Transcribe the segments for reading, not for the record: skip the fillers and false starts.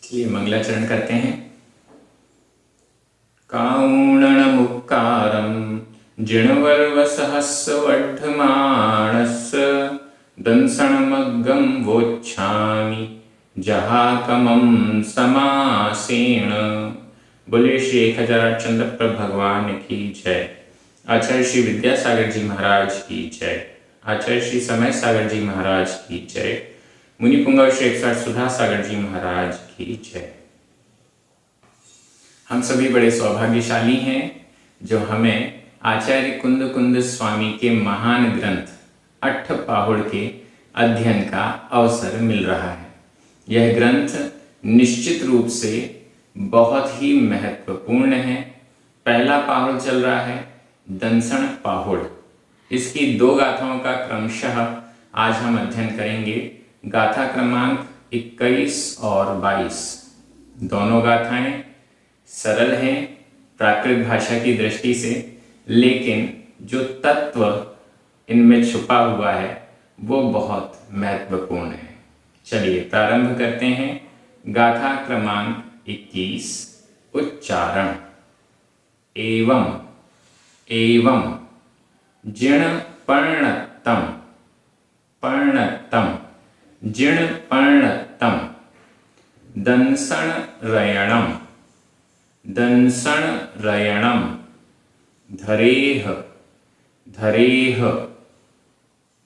चलिए मंगलाचरण करते हैं। काउणनमुक्कारं जिणवर्वसहस्रवर्धमानस्य दंसनमग्गं वोच्छामि जहाकमं समासेन। बोले श्री 1008 चंद्र प्रभु भगवान की जय। आचार्य श्री विद्यासागर जी महाराज की जय। आचार्य श्री समय सागर जी महाराज की जय। मुनि पुंगव श्री 108 सुधा सागर जी महाराज की जय। हम सभी बड़े सौभाग्यशाली हैं जो हमें आचार्य कुंद कुंद स्वामी के महान ग्रंथ अट्ठपाहुड़ के अध्ययन का अवसर मिल रहा है। यह ग्रंथ निश्चित रूप से बहुत ही महत्वपूर्ण है। पहला पाहुड़ चल रहा है दंसण पाहुड़। इसकी दो गाथाओं का क्रमशः आज हम अध्ययन करेंगे। गाथा क्रमांक 21 और 22। दोनों गाथाएं सरल हैं प्राकृत भाषा की दृष्टि से, लेकिन जो तत्व इनमें छुपा हुआ है वो बहुत महत्वपूर्ण है। चलिए प्रारंभ करते हैं। गाथा क्रमांक 21। उच्चारण। एवं एवं जिण पर्णतम पर्णतम जिण पर्णतम दंसण रयणम दंसण रयणम धरेह धरेह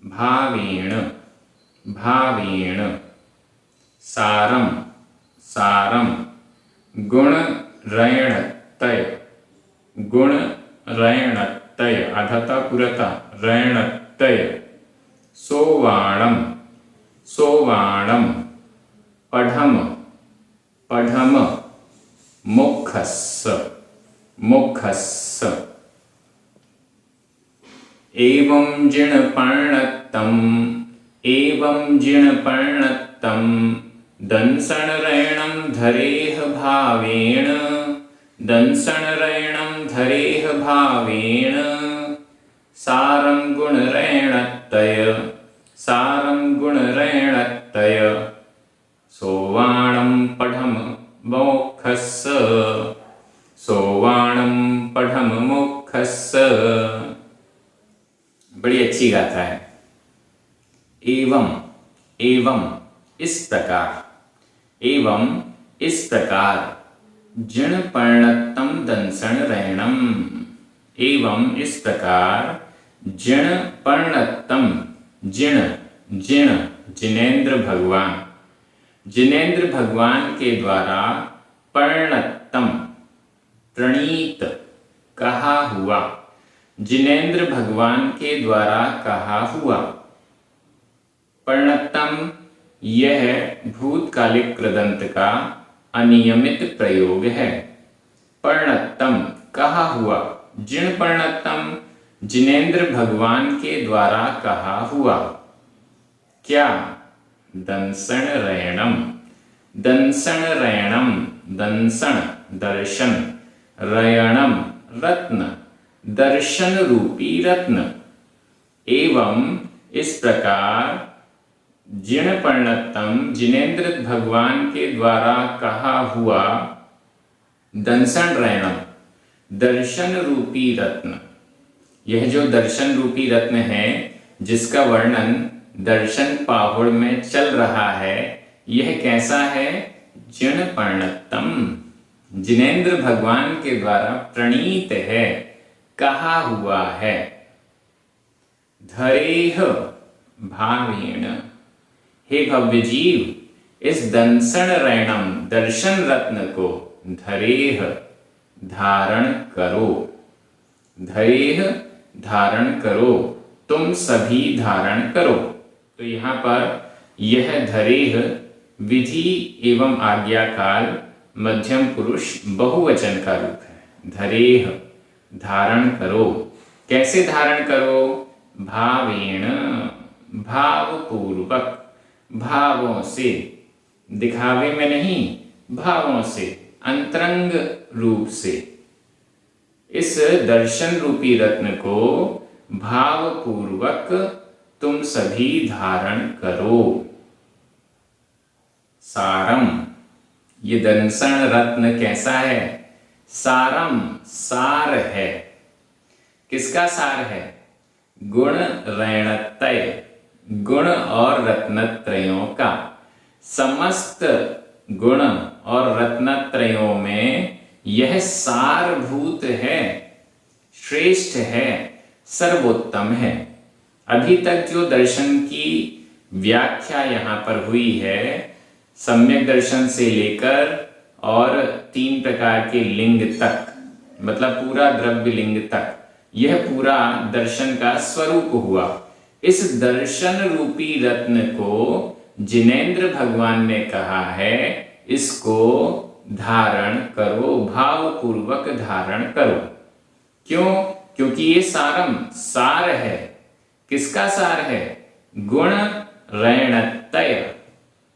भावेण भावेण सारम सारम गुण रयणतय गुण रयणतय अधता पुरता रयणतय सोवाणम सोवाणम पढ़म पढ़म मुखस्स मुखस्स एवं जिण पर्णतम दंसण रयणम धरेह भावेण दंसण रयणम धरेह भावेण सारं गुण रयणतय सोवाणं पढ़म मोक्षस्स सोवाणं पढ़म मोक्षस्स। बड़ी अच्छी गाथा है। एवं एवं इस प्रकार एवं इस प्रकार जिण पर्णतम दंसण रयणम एवं इस प्रकार जिण पर्णतम जिण जिण जिनेन्द्र भगवान के द्वारा पर्णतम प्रणीत कहा हुआ जिनेन्द्र भगवान के द्वारा कहा हुआ। पर्णतम यह भूतकालिक कृदंत का अनियमित प्रयोग है। पर्णतम कहा हुआ जिण पर्णतम जिनेन्द्र भगवान के द्वारा कहा हुआ। क्या? दंसण रयणम दंसण रयणम दंसण दर्शन रयणम रत्न दर्शन रूपी रत्न। एवं इस प्रकार जिण पर्णतम जिनेन्द्र भगवान के द्वारा कहा हुआ दंसण रयणम दर्शन रूपी रत्न। यह जो दर्शन रूपी रत्न है जिसका वर्णन दर्शन पाहुड़ में चल रहा है, यह कैसा है? जिण पर्णतम जिनेन्द्र भगवान के द्वारा प्रणीत है, कहा हुआ है। धरेह भावेण हे भव्य जीव, इस दंसण रयणम दर्शन रत्न को धरेह धारण करो। धरेह धारण करो, तुम सभी धारण करो। तो यहाँ पर यह धरेह विधि एवं आज्ञाकाल मध्यम पुरुष बहुवचन का रूप है। धरेह धारण करो। कैसे धारण करो? भावेण भावपूर्वक, भावों से, दिखावे में नहीं, भावों से, अंतरंग रूप से। इस दर्शन रूपी रत्न को भावपूर्वक तुम सभी धारण करो। सारम ये दर्शन रत्न कैसा है? सारम, सार है। किसका सार है? गुण रैणतय, गुण और रत्नत्रयों का। समस्त गुण और रत्नत्रयों में यह सारभूत है, श्रेष्ठ है, सर्वोत्तम है। अभी तक जो दर्शन की व्याख्या यहाँ पर हुई है, सम्यक दर्शन से लेकर और 3 प्रकार के लिंग तक, मतलब पूरा द्रव्य लिंग तक, यह पूरा दर्शन का स्वरूप हुआ। इस दर्शन रूपी रत्न को जिनेंद्र भगवान ने कहा है, इसको धारण करो, भावपूर्वक धारण करो। क्यों? क्योंकि ये सारम, सार है। किसका सार है? गुण रैणतय,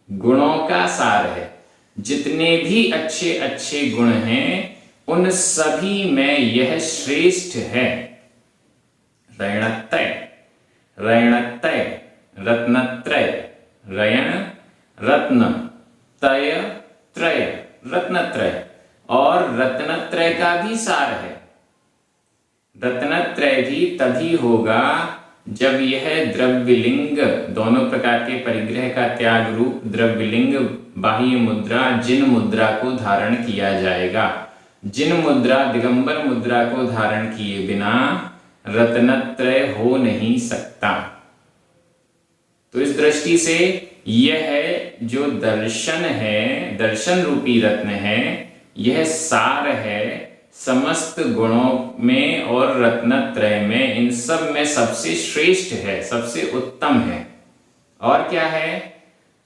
गुणों का सार है। जितने भी अच्छे अच्छे गुण हैं उन सभी में यह श्रेष्ठ है। रैणतय, रैणतय, रत्नत्रय, रयण रत्न, तय त्रय, रत्नत्रय, और रत्नत्रय का भी सार है। रत्नत्रय भी तभी होगा जब यह द्रव्यलिंग, दोनों प्रकार के परिग्रह का त्याग रूप द्रव्यलिंग बाह्य मुद्रा जिन मुद्रा को धारण किया जाएगा। जिन मुद्रा, दिगंबर मुद्रा को धारण किए बिना रत्नत्रय हो नहीं सकता। तो इस दृष्टि से यह जो दर्शन है, दर्शन रूपी रत्न है, यह सार है समस्त गुणों में और रत्नत्रय में, इन सब में सबसे श्रेष्ठ है, सबसे उत्तम है। और क्या है?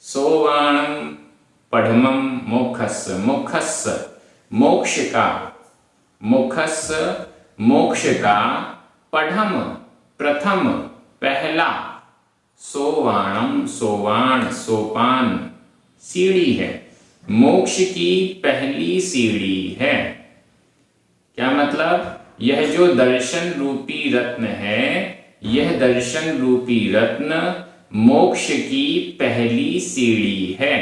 सोवाणम पढ़मम मोक्षस्य, मोक्षस्य मोक्ष का, मोक्षस्य मोक्ष का, पढ़म प्रथम, पहला, सोवाणम, सोवाण सोपान, सीढ़ी है, मोक्ष की पहली सीढ़ी है। क्या मतलब? यह जो दर्शन रूपी रत्न है, यह दर्शन रूपी रत्न मोक्ष की पहली सीढ़ी है।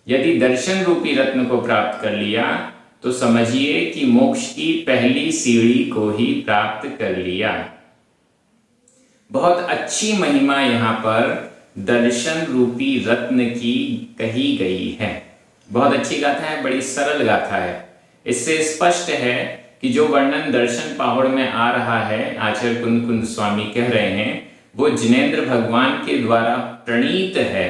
यदि दर्शन रूपी रत्न को प्राप्त कर लिया तो समझिए कि मोक्ष की पहली सीढ़ी को ही प्राप्त कर लिया। बहुत अच्छी महिमा यहाँ पर दर्शन रूपी रत्न की कही गई है। बहुत अच्छी गाथा है, बड़ी सरल गाथा है। इससे स्पष्ट है कि जो वर्णन दर्शन पाहुड़ में आ रहा है, आचार्य कुंद कुंद स्वामी कह रहे हैं, वो जिनेंद्र भगवान के द्वारा प्रणीत है।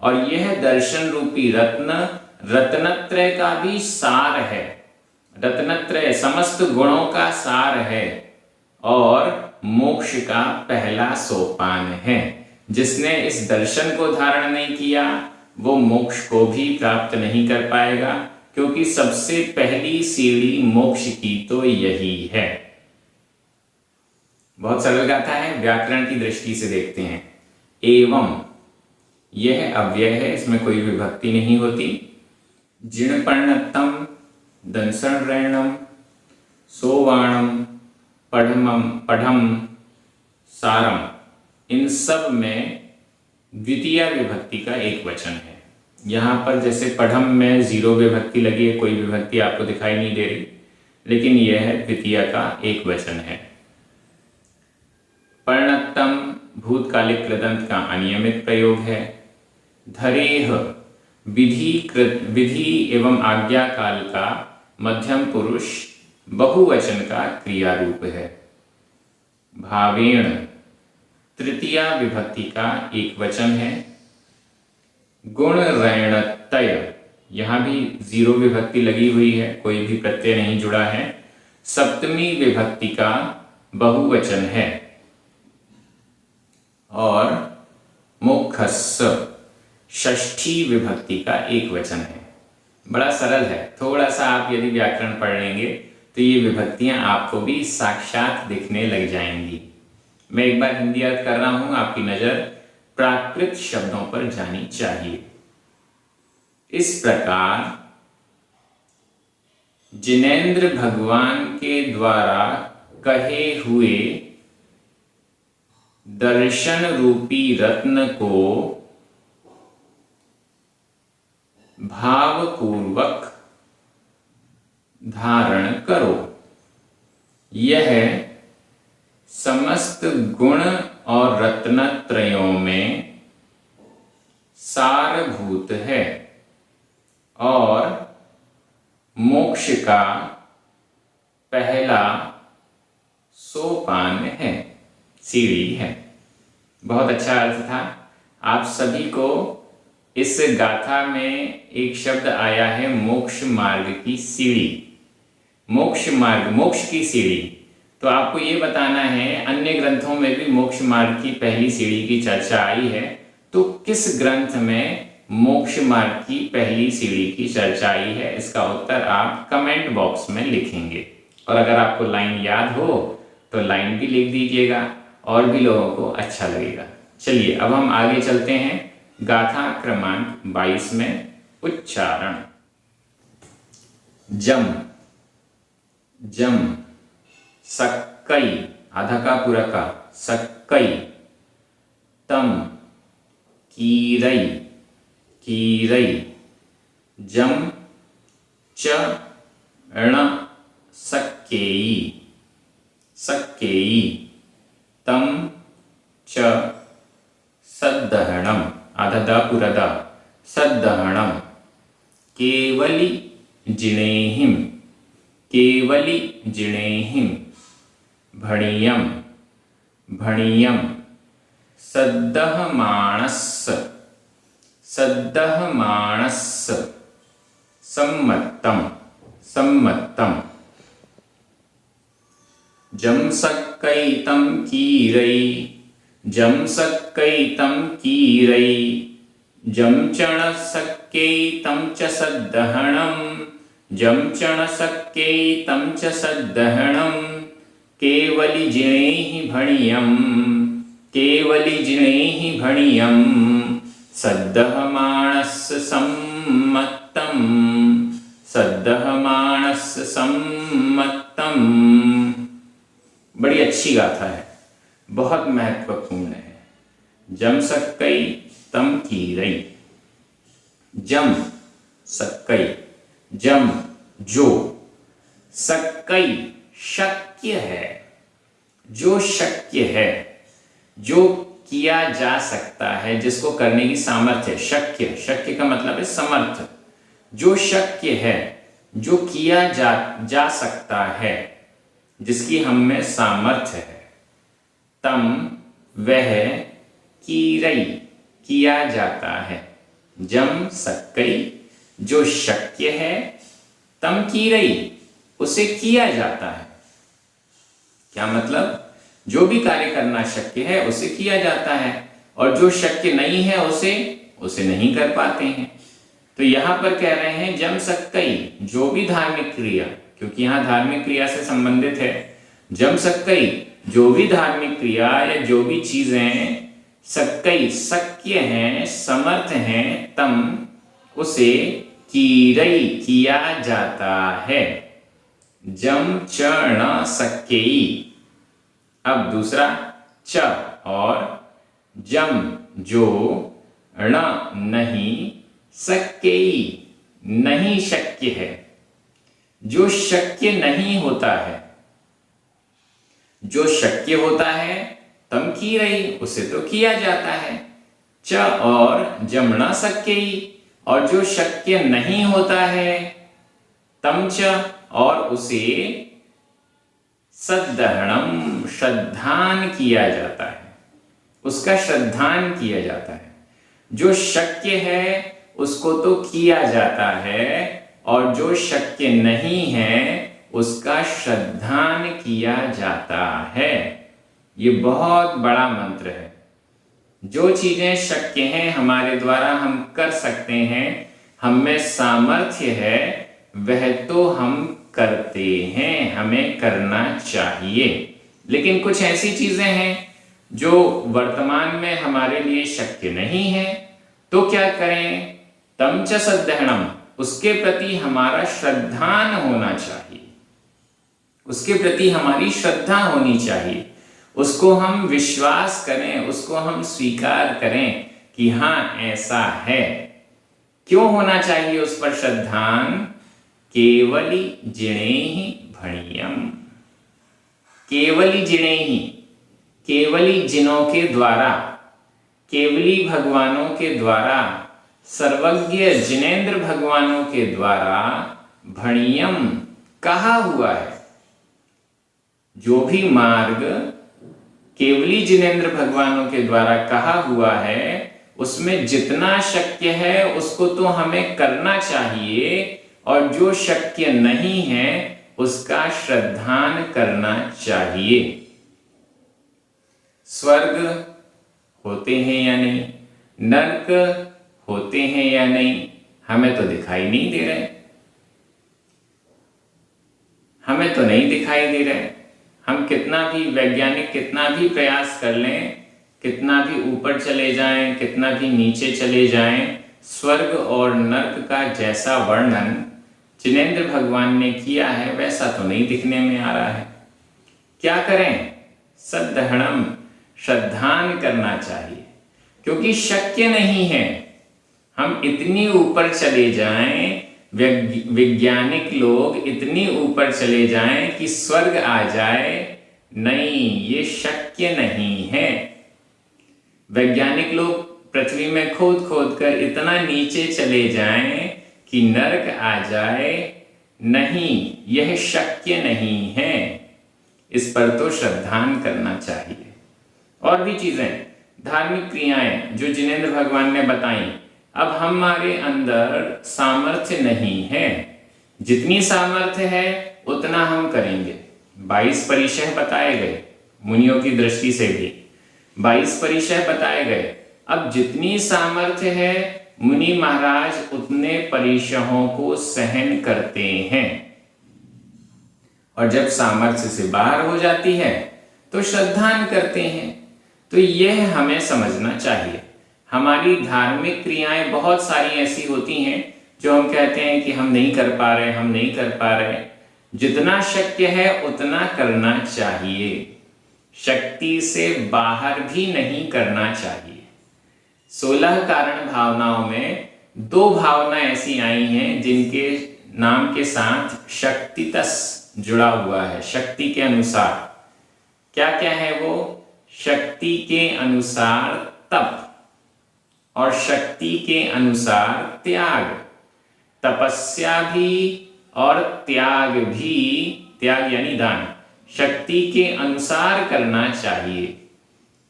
और यह दर्शन रूपी रत्न रत्नत्रय का भी सार है। रत्नत्रय समस्त गुणों का सार है और मोक्ष का पहला सोपान है। जिसने इस दर्शन को धारण नहीं किया वो मोक्ष को भी प्राप्त नहीं कर पाएगा, क्योंकि सबसे पहली सीढ़ी मोक्ष की तो यही है। बहुत सरल गाथा है, व्याकरण की दृष्टि से देखते हैं। एवं, यह अव्यय है, इसमें कोई विभक्ति नहीं होती। जिणपर्णत्तम, दंसणरैणम, सोवाणम, पढ़मम, पढ़म, सारम, इन सब में द्वितीय विभक्ति का एक वचन है। यहाँ पर जैसे पढ़म में 0 विभक्ति लगी है, कोई विभक्ति आपको दिखाई नहीं दे रही, लेकिन यह द्वितीय का एक वचन है। पर्णत्तम भूतकालिक कृदंत का अनियमित प्रयोग है। धरेह विधि एवं आज्ञा काल का मध्यम पुरुष बहुवचन का क्रिया रूप है। भावेण तृतीया विभक्ति का एक वचन है। गुण रैणतय, यहां भी 0 विभक्ति लगी हुई है, कोई भी प्रत्यय नहीं जुड़ा है। सप्तमी विभक्ति का बहुवचन है। और मोक्षस्य षष्ठी विभक्ति का एक वचन है। बड़ा सरल है। थोड़ा सा आप यदि व्याकरण पढ़ लेंगे तो ये विभक्तियां आपको भी साक्षात दिखने लग जाएंगी। मैं एक बार हिंदी अर्थ कर रहा हूं, आपकी नजर प्राकृत शब्दों पर जानी चाहिए। इस प्रकार जिनेंद्र भगवान के द्वारा कहे हुए दर्शन रूपी रत्न को भावपूर्वक धारण करो। यह समस्त गुण और रत्नत्रयों में सारभूत है और मोक्ष का पहला सोपान है, सीढ़ी है। बहुत अच्छा अर्थ था। आप सभी को इस गाथा में एक शब्द आया है मोक्ष मार्ग की सीढ़ी। मोक्ष मार्ग, मोक्ष की सीढ़ी। तो आपको ये बताना है, अन्य ग्रंथों में भी मोक्ष मार्ग की पहली सीढ़ी की चर्चा आई है, तो किस ग्रंथ में मोक्ष मार्ग की पहली सीढ़ी की चर्चा आई है, इसका उत्तर आप कमेंट बॉक्स में लिखेंगे। और अगर आपको लाइन याद हो तो लाइन भी लिख दीजिएगा, और भी लोगों को अच्छा लगेगा। चलिए अब हम आगे चलते हैं गाथा क्रमांक 22 में। उच्चारण। जम, जम, सक्कई, आधा का पूरा का, सक्कई। तम, कीरई, कीरई। जम, च, ण, सक्केई, सक्केई। तम, च, सद्दहणम, आधा दा पूरा दा, सद्दहणम। केवली जिणेहिम, केवली जिणेहिम। भणियम, भणियम। सद्दहमाणस्स, सद्दहमाणस्स। सम्मत्तम, सम्मत्तम। जम सक्कैतं कीरै, जम सक्कैतं कीरै। जम चण सक्कैतं च सद्दहणं, जम चण सक्कैतं च सद्दहणं। केवली जिणैः भणियं, केवली जिणैः भणियं। सद्दहमाणस्य सम्मत्तं, सद्दहमाणस्य सम्मत्तं। बड़ी अच्छी गाथा है, बहुत महत्वपूर्ण है। जम सक्कई तम कीरई। जम, सक्कई, जम जो, सक्कई शक्य है, जो शक्य है, जो किया जा सकता है, जिसको करने की सामर्थ्य है। शक्य, शक्य का मतलब है समर्थ। जो शक्य है, जो किया जा सकता है, जिसकी हम में सामर्थ्य है। तम, वह, कीरई, किया जाता है। जम सक्कई, जो शक्य है। तम कीरई, उसे किया जाता है। क्या मतलब? जो भी कार्य करना शक्य है उसे किया जाता है, और जो शक्य नहीं है उसे नहीं कर पाते हैं। तो यहां पर कह रहे हैं जम सक्कई, जो भी धार्मिक क्रिया, क्योंकि यहां धार्मिक क्रिया से संबंधित है। जम सक्कई, जो भी धार्मिक क्रिया या जो भी चीजें सक्कई, शक्य हैं, समर्थ हैं, तम, उसे कीरई, किया जाता है। जम च ण सक्केई। अब दूसरा, च और जम जो, ण नहीं, सक्केई नहीं शक्य है, जो शक्य नहीं होता है। जो शक्य होता है तम कीरई, उसे तो किया जाता है। च और जम न सक्केई, और जो शक्य नहीं होता है तम च, और उसे सद्दहणम, श्रद्धान किया जाता है, उसका श्रद्धान किया जाता है। जो शक्य है उसको तो किया जाता है, और जो शक्य नहीं है उसका श्रद्धान किया जाता है। ये बहुत बड़ा मंत्र है। जो चीजें शक्य हैं, हमारे द्वारा हम कर सकते हैं, हम में सामर्थ्य है, वह तो हम करते हैं, हमें करना चाहिए। लेकिन कुछ ऐसी चीजें हैं जो वर्तमान में हमारे लिए शक्य नहीं है, तो क्या करें? तम च सद्दहणम, उसके प्रति हमारा श्रद्धान होना चाहिए, उसके प्रति हमारी श्रद्धा होनी चाहिए, उसको हम विश्वास करें, उसको हम स्वीकार करें कि हाँ ऐसा है। क्यों होना चाहिए उस पर श्रद्धान? केवली जिणेहि भणियम। केवली जिणेहि, केवली जिनों के द्वारा, केवली भगवानों के द्वारा, सर्वज्ञ जिनेंद्र भगवानों के द्वारा भणियम कहा हुआ है। जो भी मार्ग केवली जिनेंद्र भगवानों के द्वारा कहा हुआ है उसमें जितना शक्य है उसको तो हमें करना चाहिए, और जो शक्य नहीं है उसका श्रद्धान करना चाहिए। स्वर्ग होते हैं या नहीं, नरक होते हैं या नहीं, हमें तो दिखाई नहीं दे रहे, हमें तो नहीं दिखाई दे रहे। हम कितना भी वैज्ञानिक कितना भी प्रयास कर लें, कितना भी ऊपर चले जाएं, कितना भी नीचे चले जाएं, स्वर्ग और नरक का जैसा वर्णन जिनेंद्र भगवान ने किया है वैसा तो नहीं दिखने में आ रहा है। क्या करें? सद्धहणम, श्रद्धान करना चाहिए, क्योंकि शक्य नहीं है हम इतनी ऊपर चले जाएं, वैज्ञानिक लोग इतनी ऊपर चले जाएं कि स्वर्ग आ जाए, नहीं, ये शक्य नहीं है। वैज्ञानिक लोग पृथ्वी में खोद खोद कर इतना नीचे चले जाएं कि नरक आ जाए, नहीं, यह शक्य नहीं है। इस पर तो श्रद्धान करना चाहिए। और भी चीजें, धार्मिक क्रियाएं जो जिनेंद्र भगवान ने बताई, अब हमारे अंदर सामर्थ्य नहीं है, जितनी सामर्थ्य है उतना हम करेंगे। 22 परिशह बताए गए, मुनियों की दृष्टि से भी 22 परिशह बताए गए। अब जितनी सामर्थ्य है मुनि महाराज उतने परिशहों को सहन करते हैं, और जब सामर्थ्य से बाहर हो जाती है तो श्रद्धान करते हैं। तो यह हमें समझना चाहिए। हमारी धार्मिक क्रियाएं बहुत सारी ऐसी होती हैं जो हम कहते हैं कि हम नहीं कर पा रहे, हम नहीं कर पा रहे। जितना शक्य है उतना करना चाहिए, शक्ति से बाहर भी नहीं करना चाहिए। 16 कारण भावनाओं में 2 भावना ऐसी आई हैं जिनके नाम के साथ शक्तितस जुड़ा हुआ है, शक्ति के अनुसार। क्या क्या है वो? शक्ति के अनुसार तप और शक्ति के अनुसार त्याग। तपस्या भी और त्याग भी, त्याग यानी दान, शक्ति के अनुसार करना चाहिए।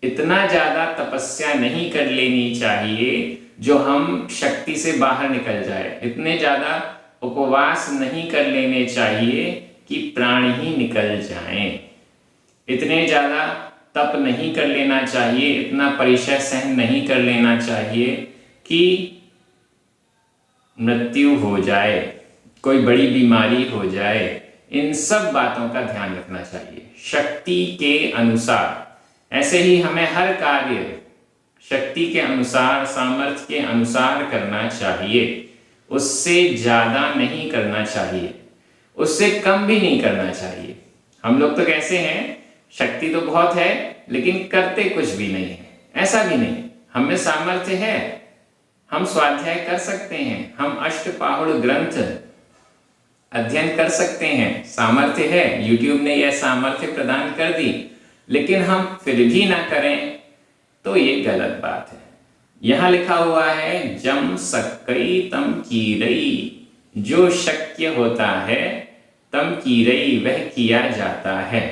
इतना ज्यादा तपस्या नहीं कर लेनी चाहिए जो हम शक्ति से बाहर निकल जाए। इतने ज्यादा उपवास नहीं कर लेने चाहिए कि प्राण ही निकल जाएं। इतने ज्यादा तप नहीं कर लेना चाहिए, इतना परिशय सहन नहीं कर लेना चाहिए कि मृत्यु हो जाए, कोई बड़ी बीमारी हो जाए। इन सब बातों का ध्यान रखना चाहिए शक्ति के अनुसार। ऐसे ही हमें हर कार्य शक्ति के अनुसार, सामर्थ्य के अनुसार करना चाहिए। उससे ज्यादा नहीं करना चाहिए, उससे कम भी नहीं करना चाहिए। हम लोग तो कैसे हैं, शक्ति तो बहुत है लेकिन करते कुछ भी नहीं है। ऐसा भी नहीं, हमें सामर्थ्य है, हम स्वाध्याय कर सकते हैं, हम अष्टपाहुड़ ग्रंथ अध्ययन कर सकते हैं, सामर्थ्य है, YouTube ने यह सामर्थ्य प्रदान कर दी, लेकिन हम फिर भी ना करें तो ये गलत बात है। यहां लिखा हुआ है जम सक्कई तम कीरई, जो शक्य होता है तम कीरई वह किया जाता है।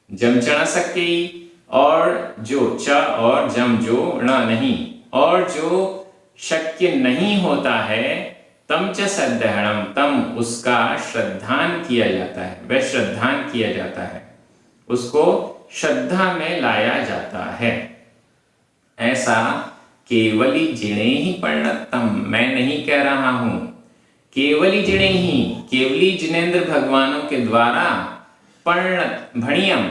जम चढ़ा सक्कई, और जो च और जम जो ण नहीं, और जो शक्य नहीं होता है तम च सद्धहणम, तम उसका श्रद्धान किया जाता है, वह श्रद्धान किया जाता है, उसको श्रद्धा में लाया जाता है। ऐसा केवली जिणे ही परिणतम, मैं नहीं कह रहा हूं, केवली जिणे ही, केवली जिनेंद्र भगवानों के द्वारा परिणत, भणियम,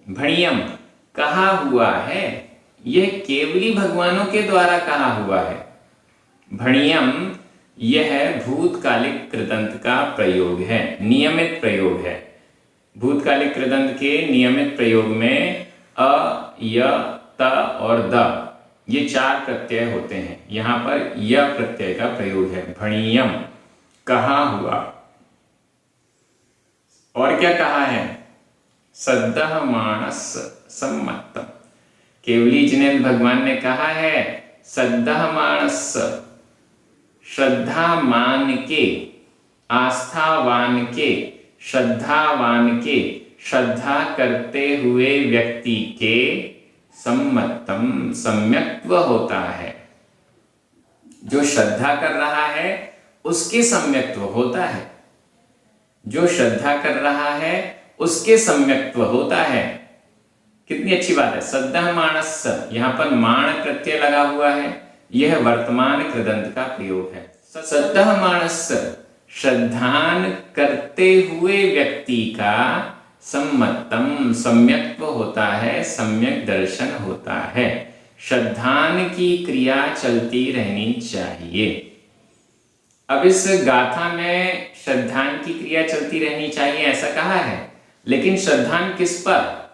भणियम कहा हुआ है। यह केवली भगवानों के द्वारा कहा हुआ है। भणियम यह भूतकालिक कृदंत का प्रयोग है, नियमित प्रयोग है। भूतकालिक कृदंत के नियमित प्रयोग में अ, य, त और द ये 4 प्रत्यय होते हैं। यहां पर य प्रत्यय का प्रयोग है। भणियम कहा हुआ, और क्या कहा है? सद्दह मानस सम्मतम। केवली जिनेन्द्र भगवान ने कहा है सद्दह मानस, श्रद्धा मान के, आस्थावान के, श्रद्धावान के, श्रद्धा करते हुए व्यक्ति के सम्मतम सम्यक्त्व होता है। जो श्रद्धा कर रहा है उसके सम्यक्त्व होता है, जो श्रद्धा कर रहा है उसके सम्यक्त्व होता है। कितनी अच्छी बात है। सद्दह मानस, यहां पर मान प्रत्यय लगा हुआ है, यह वर्तमान कृदंत का प्रयोग है। सद्दह मानस, श्रद्धान करते हुए व्यक्ति का सम्मतम सम्यक्त्व होता है, सम्यक दर्शन होता है। श्रद्धान की क्रिया चलती रहनी चाहिए। अब इस गाथा में श्रद्धान की क्रिया चलती रहनी चाहिए ऐसा कहा है, लेकिन श्रद्धान किस पर?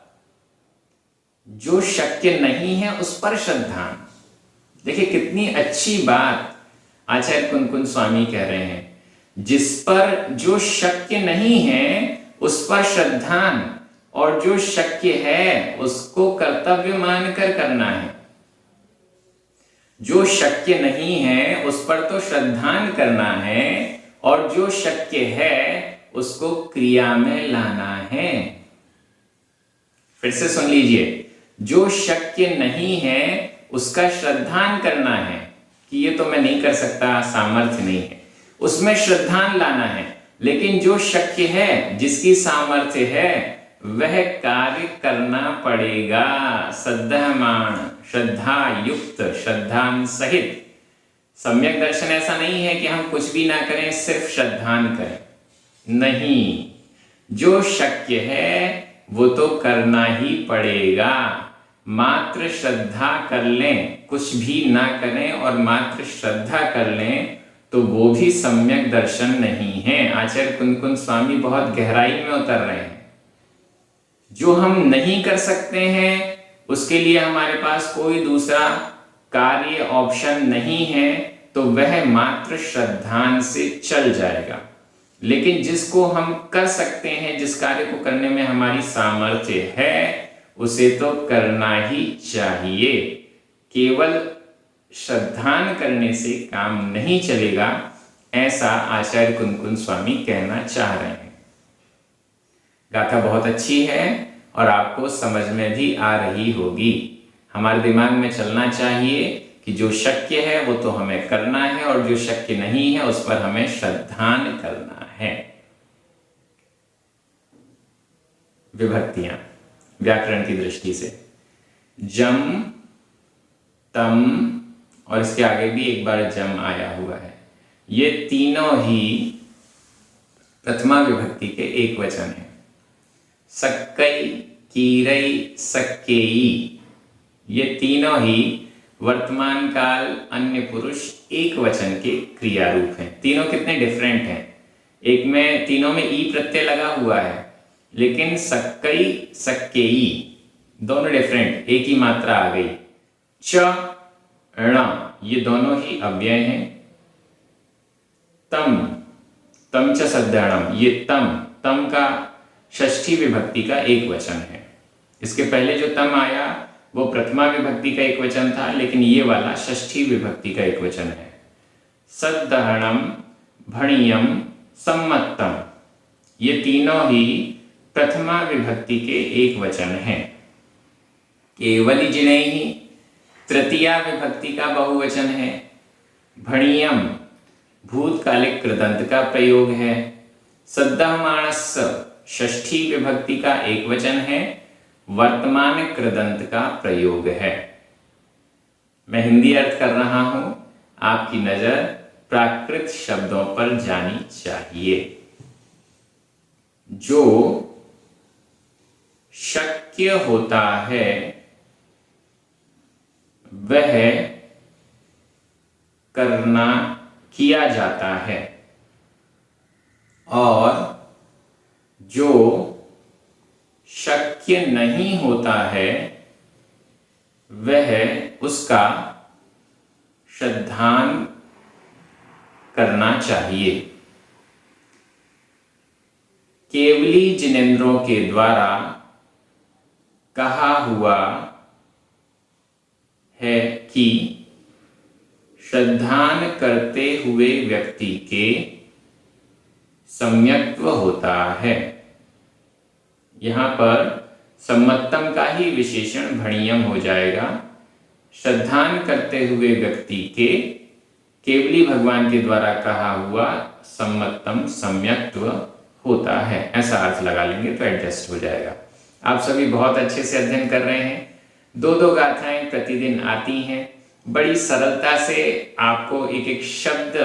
जो शक्य नहीं है उस पर श्रद्धान। देखिए कितनी अच्छी बात आचार्य कुनकुन स्वामी कह रहे हैं। जिस पर जो शक्य नहीं है उस पर श्रद्धान, और जो शक्य है उसको कर्तव्य मानकर करना है। जो शक्य नहीं है उस पर तो श्रद्धान करना है, और जो शक्य है उसको क्रिया में लाना है। फिर से सुन लीजिए, जो शक्य नहीं है उसका श्रद्धान करना है कि ये तो मैं नहीं कर सकता, सामर्थ्य नहीं है, उसमें श्रद्धान लाना है। लेकिन जो शक्य है, जिसकी सामर्थ्य है, वह कार्य करना पड़ेगा सद्दहमान, श्रद्धा युक्त, श्रद्धान सहित। सम्यक दर्शन ऐसा नहीं है कि हम कुछ भी ना करें, सिर्फ श्रद्धान करें, नहीं। जो शक्य है वो तो करना ही पड़ेगा। मात्र श्रद्धा कर लें, कुछ भी ना करें और मात्र श्रद्धा कर लें तो वो भी सम्यक दर्शन नहीं है। आचार्य कुनकुन स्वामी बहुत गहराई में उतर रहे हैं। जो हम नहीं कर सकते हैं उसके लिए हमारे पास कोई दूसरा कार्य ऑप्शन नहीं है, तो वह मात्र श्रद्धान से चल जाएगा। लेकिन जिसको हम कर सकते हैं, जिस कार्य को करने में हमारी सामर्थ्य है, उसे तो करना ही चाहिए। केवल श्रद्धान करने से काम नहीं चलेगा, ऐसा आचार्य कुनकुन स्वामी कहना चाह रहे हैं। गाथा बहुत अच्छी है और आपको समझ में भी आ रही होगी। हमारे दिमाग में चलना चाहिए कि जो शक्य है वो तो हमें करना है, और जो शक्य नहीं है उस पर हमें श्रद्धान करना है। विभक्तियां व्याकरण की दृष्टि से, जम, तम और इसके आगे भी एक बार जम आया हुआ है। ये तीनों ही प्रथमा विभक्ति के एक वचन है। सक्कई, कीरई, सक्केई, ये तीनों ही वर्तमान काल अन्य पुरुष एक वचन के क्रिया रूप हैं। तीनों कितने डिफरेंट हैं। एक में, तीनों में ई प्रत्यय लगा हुआ है, लेकिन सक्कई, सक्केई दोनों डिफरेंट, एक ही मात्रा आ गई। च, ण, ये दोनों ही अव्यय हैं। तम, तम च सद्दहणम, ये तम, तम का षष्ठी विभक्ति का एक वचन है। इसके पहले जो तम आया वो प्रथमा विभक्ति का एक वचन था, लेकिन ये वाला षष्ठी विभक्ति का एक वचन है। सद्दहणम, भणियम, सम्मतम, ये तीनों ही प्रथमा विभक्ति के एक वचन हैं। केवली जिनेहि ही तृतीया विभक्ति का बहुवचन है। भणियम भूतकालिक कृदंत का प्रयोग है। सद्दहमाणस् षष्ठी विभक्ति का एक वचन है, वर्तमान कृदंत का प्रयोग है। मैं हिंदी अर्थ कर रहा हूं, आपकी नजर प्राकृत शब्दों पर जानी चाहिए। जो शक्य होता है वह करना, किया जाता है, और जो शक्य नहीं होता है वह उसका श्रद्धान करना चाहिए। केवली जिनेंद्रों के द्वारा कहा हुआ है कि श्रद्धान करते हुए व्यक्ति के सम्यक्त्व होता है। यहां पर सम्मतम का ही विशेषण भणियम हो जाएगा। श्रद्धान करते हुए व्यक्ति के केवली भगवान के द्वारा कहा हुआ सम्मतम सम्यक्त्व होता है, ऐसा अर्थ लगा लेंगे तो एडजस्ट हो जाएगा। आप सभी बहुत अच्छे से अध्ययन कर रहे हैं। दो दो गाथाएं प्रतिदिन आती हैं। बड़ी सरलता से आपको एक एक शब्द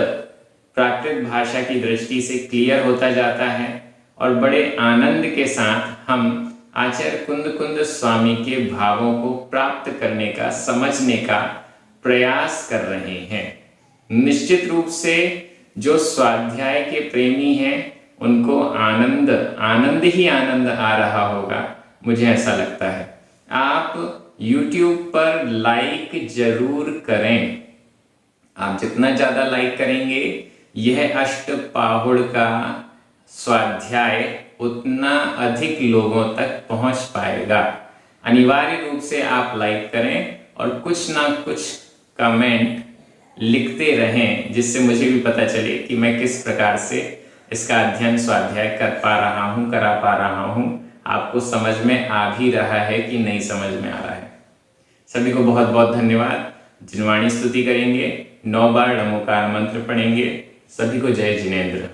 प्राकृत भाषा की दृष्टि से क्लियर होता जाता है और बड़े आनंद के साथ हम आचार्य कुंद स्वामी के भावों को प्राप्त करने का, समझने का प्रयास कर रहे हैं। निश्चित रूप से जो स्वाध्याय के प्रेमी हैं उनको आनंद ही आनंद आ रहा होगा, मुझे ऐसा लगता है। आप YouTube पर लाइक जरूर करें। आप जितना ज़्यादा लाइक करेंगे यह अष्टपाहुड़ का स्वाध्याय उतना अधिक लोगों तक पहुंच पाएगा। अनिवार्य रूप से आप लाइक करें और कुछ ना कुछ कमेंट लिखते रहें, जिससे मुझे भी पता चले कि मैं किस प्रकार से इसका अध्ययन स्वाध्याय करा पा रहा हूँ। आपको समझ में आ भी रहा है कि नहीं समझ में आ रहा है। सभी को बहुत बहुत धन्यवाद। जिनवाणी स्तुति करेंगे, 9 बार नमोकार मंत्र पढ़ेंगे। सभी को जय जिनेंद्र।